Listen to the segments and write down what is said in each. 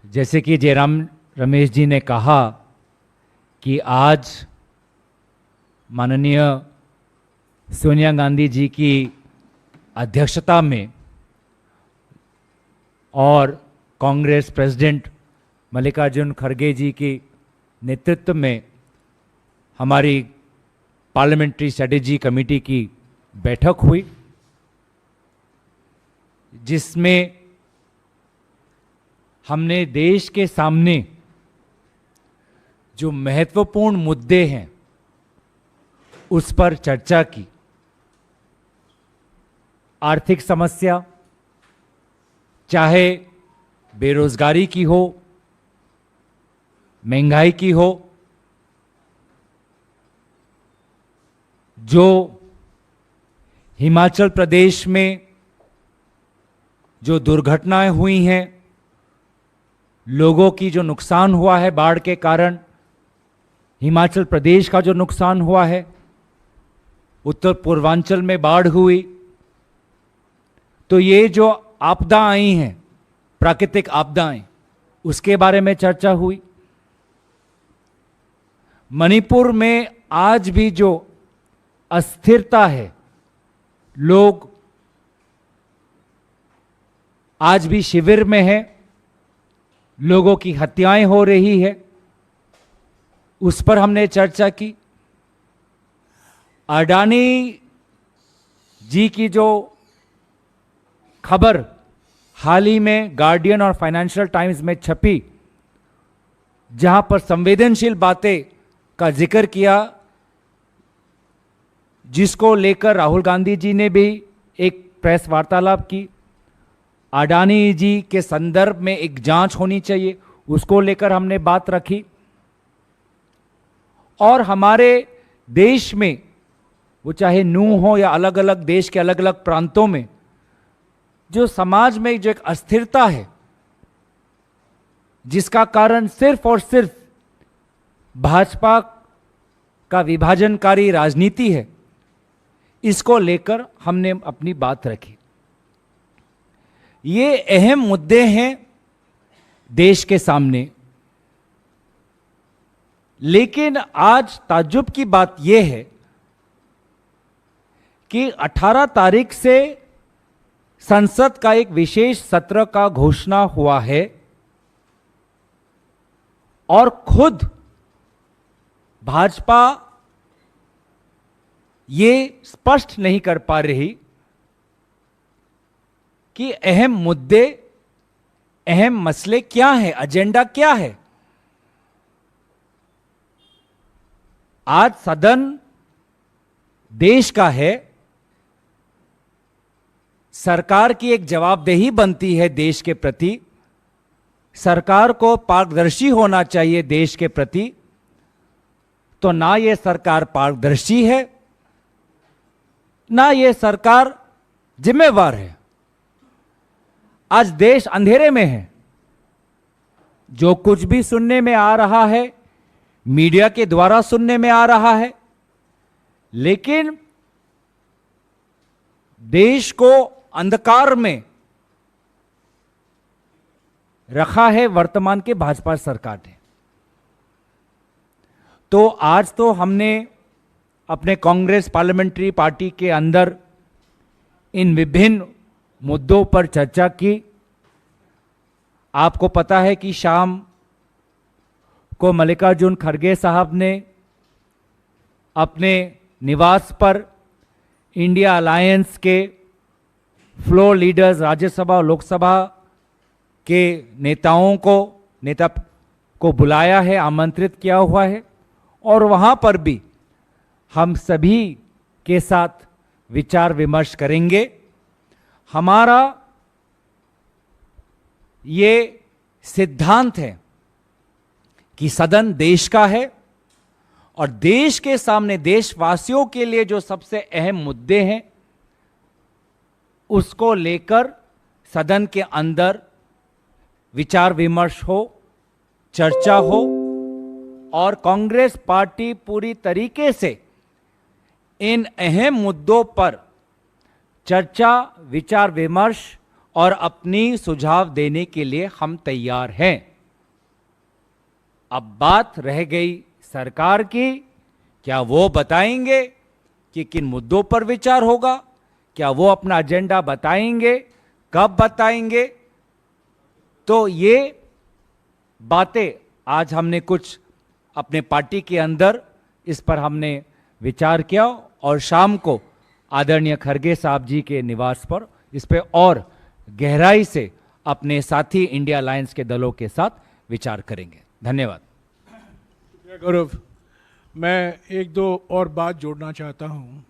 जैसे कि जयराम रमेश जी ने कहा कि आज माननीय सोनिया गांधी जी की अध्यक्षता में और कांग्रेस प्रेसिडेंट मल्लिकार्जुन खड़गे जी की नेतृत्व में हमारी पार्लियामेंट्री स्ट्रेटेजी कमेटी की बैठक हुई, जिसमें हमने देश के सामने जो महत्वपूर्ण मुद्दे हैं उस पर चर्चा की। आर्थिक समस्या, चाहे बेरोजगारी की हो, महंगाई की हो, जो हिमाचल प्रदेश में जो दुर्घटनाएं हुई हैं, लोगों की जो नुकसान हुआ है बाढ़ के कारण, हिमाचल प्रदेश का जो नुकसान हुआ है, उत्तर पूर्वांचल में बाढ़ हुई, तो ये जो आपदा आई हैं, प्राकृतिक आपदाएं, उसके बारे में चर्चा हुई। मणिपुर में आज भी जो अस्थिरता है, लोग आज भी शिविर में हैं, लोगों की हत्याएं हो रही है, उस पर हमने चर्चा की। अडानी जी की जो खबर हाल ही में गार्डियन और फाइनेंशियल टाइम्स में छपी, जहां पर संवेदनशील बातें का जिक्र किया, जिसको लेकर राहुल गांधी जी ने भी एक प्रेस वार्तालाप की। अडानी जी के संदर्भ में एक जांच होनी चाहिए, उसको लेकर हमने बात रखी। और हमारे देश में, वो चाहे नूह हो या अलग अलग देश के अलग अलग प्रांतों में, जो समाज में जो एक अस्थिरता है, जिसका कारण सिर्फ और सिर्फ भाजपा का विभाजनकारी राजनीति है, इसको लेकर हमने अपनी बात रखी। ये अहम मुद्दे हैं देश के सामने, लेकिन आज ताज्जुब की बात यह है कि 18 तारीख से संसद का एक विशेष सत्र का घोषणा हुआ है और खुद भाजपा ये स्पष्ट नहीं कर पा रही कि अहम मुद्दे, अहम मसले क्या है, एजेंडा क्या है। आज सदन देश का है, सरकार की एक जवाबदेही बनती है देश के प्रति, सरकार को पारदर्शी होना चाहिए देश के प्रति। तो ना ये सरकार पारदर्शी है, ना ये सरकार जिम्मेवार है। आज देश अंधेरे में है। जो कुछ भी सुनने में आ रहा है, मीडिया के द्वारा सुनने में आ रहा है, लेकिन देश को अंधकार में रखा है वर्तमान के भाजपा सरकार ने। तो आज तो हमने अपने कांग्रेस पार्लियामेंट्री पार्टी के अंदर इन विभिन्न मुद्दों पर चर्चा की। आपको पता है कि शाम को मल्लिकार्जुन खड़गे साहब ने अपने निवास पर इंडिया अलायंस के फ्लोर लीडर्स, राज्यसभा और लोकसभा के नेता को बुलाया है, आमंत्रित किया हुआ है, और वहां पर भी हम सभी के साथ विचार विमर्श करेंगे। हमारा ये सिद्धांत है कि सदन देश का है और देश के सामने, देशवासियों के लिए जो सबसे अहम मुद्दे हैं, उसको लेकर सदन के अंदर विचार विमर्श हो, चर्चा हो, और कांग्रेस पार्टी पूरी तरीके से इन अहम मुद्दों पर चर्चा, विचार विमर्श और अपनी सुझाव देने के लिए हम तैयार हैं। अब बात रह गई सरकार की, क्या वो बताएंगे कि किन मुद्दों पर विचार होगा, क्या वो अपना एजेंडा बताएंगे, कब बताएंगे। तो ये बातें आज हमने कुछ अपने पार्टी के अंदर इस पर हमने विचार किया और शाम को आदरणीय खड़गे साहब जी के निवास पर इस पे और गहराई से अपने साथी इंडिया अलायंस के दलों के साथ विचार करेंगे। धन्यवाद। गौरव, मैं एक दो और बात जोड़ना चाहता हूँ।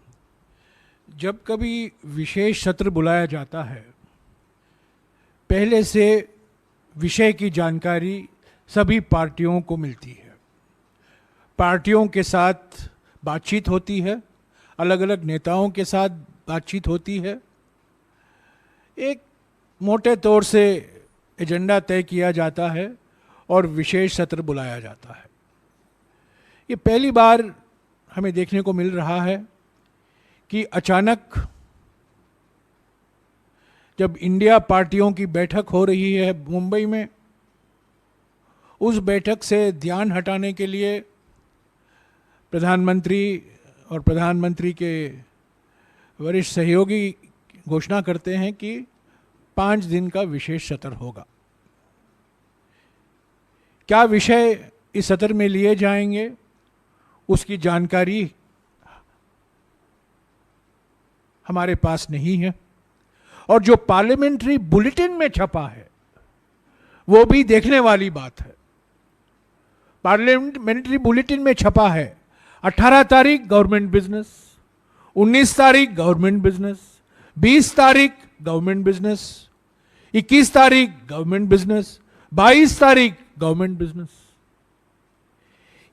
जब कभी विशेष सत्र बुलाया जाता है, पहले से विषय की जानकारी सभी पार्टियों को मिलती है, पार्टियों के साथ बातचीत होती है, अलग अलग नेताओं के साथ बातचीत होती है, एक मोटे तौर से एजेंडा तय किया जाता है और विशेष सत्र बुलाया जाता है। ये पहली बार हमें देखने को मिल रहा है कि अचानक जब इंडिया पार्टियों की बैठक हो रही है मुंबई में, उस बैठक से ध्यान हटाने के लिए प्रधानमंत्री और प्रधानमंत्री के वरिष्ठ सहयोगी घोषणा करते हैं कि 5 दिन का विशेष सत्र होगा। क्या विषय इस सत्र में लिए जाएंगे, उसकी जानकारी हमारे पास नहीं है, और जो पार्लियामेंट्री बुलेटिन में छपा है वो भी देखने वाली बात है। पार्लियामेंट्री बुलेटिन में छपा है 18 तारीख गवर्नमेंट बिजनेस, 19 तारीख गवर्नमेंट बिजनेस, 20 तारीख गवर्नमेंट बिजनेस, 21 तारीख गवर्नमेंट बिजनेस, 22 तारीख गवर्नमेंट बिजनेस।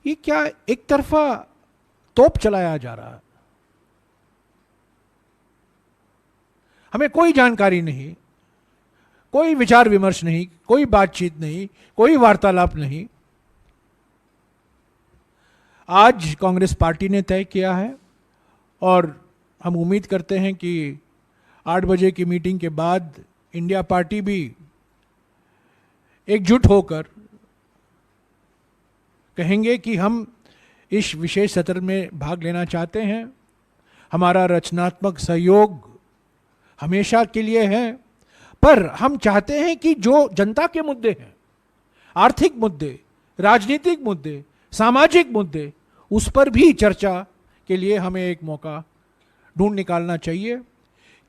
ये क्या एक तरफा तोप चलाया जा रहा है? हमें कोई जानकारी नहीं, कोई विचार विमर्श नहीं, कोई बातचीत नहीं, कोई वार्तालाप नहीं। आज कांग्रेस पार्टी ने तय किया है और हम उम्मीद करते हैं कि 8 बजे की मीटिंग के बाद इंडिया पार्टी भी एकजुट होकर कहेंगे कि हम इस विशेष सत्र में भाग लेना चाहते हैं। हमारा रचनात्मक सहयोग हमेशा के लिए है, पर हम चाहते हैं कि जो जनता के मुद्दे हैं, आर्थिक मुद्दे, राजनीतिक मुद्दे, सामाजिक मुद्दे, उस पर भी चर्चा के लिए हमें एक मौका ढूंढ निकालना चाहिए।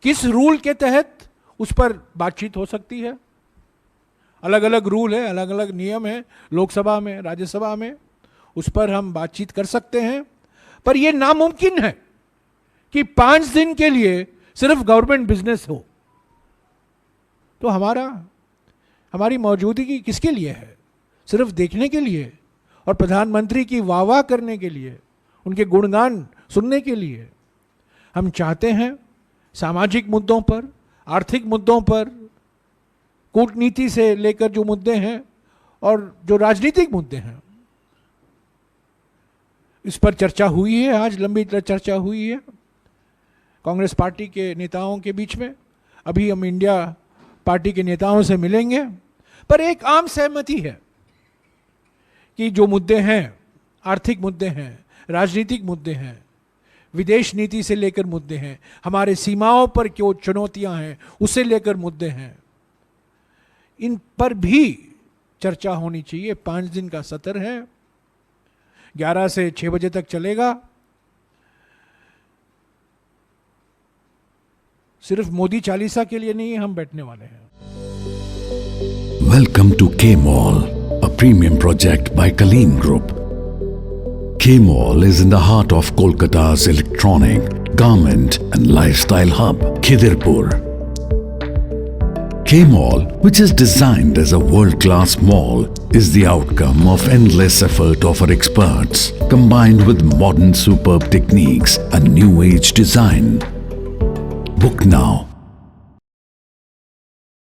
किस रूल के तहत उस पर बातचीत हो सकती है? अलग अलग रूल है, अलग अलग नियम है, लोकसभा में, राज्यसभा में, उस पर हम बातचीत कर सकते हैं। पर यह नामुमकिन है कि 5 दिन के लिए सिर्फ गवर्नमेंट बिजनेस हो। तो हमारी मौजूदगी किसके लिए है? सिर्फ देखने के लिए और प्रधानमंत्री की वाह करने के लिए, उनके गुणगान सुनने के लिए? हम चाहते हैं सामाजिक मुद्दों पर, आर्थिक मुद्दों पर, कूटनीति से लेकर जो मुद्दे हैं और जो राजनीतिक मुद्दे हैं, इस पर चर्चा हुई है। आज लंबी चर्चा हुई है कांग्रेस पार्टी के नेताओं के बीच में। अभी हम इंडिया पार्टी के नेताओं से मिलेंगे, पर एक आम सहमति है कि जो मुद्दे हैं, आर्थिक मुद्दे हैं, राजनीतिक मुद्दे हैं, विदेश नीति से लेकर मुद्दे हैं, हमारे सीमाओं पर जो चुनौतियां हैं उसे लेकर मुद्दे हैं, इन पर भी चर्चा होनी चाहिए। 5 दिन का सत्र है, 11 से 6 बजे तक चलेगा। सिर्फ मोदी चालीसा के लिए नहीं हम बैठने वाले हैं। Welcome to K-Mall, a premium project by Kaleen Group. K-Mall is in the heart of Kolkata's electronic, garment and lifestyle hub, Khidirpur. K-Mall, which is designed as a world-class mall, is the outcome of endless effort of our experts, combined with modern superb techniques and new age design. Book now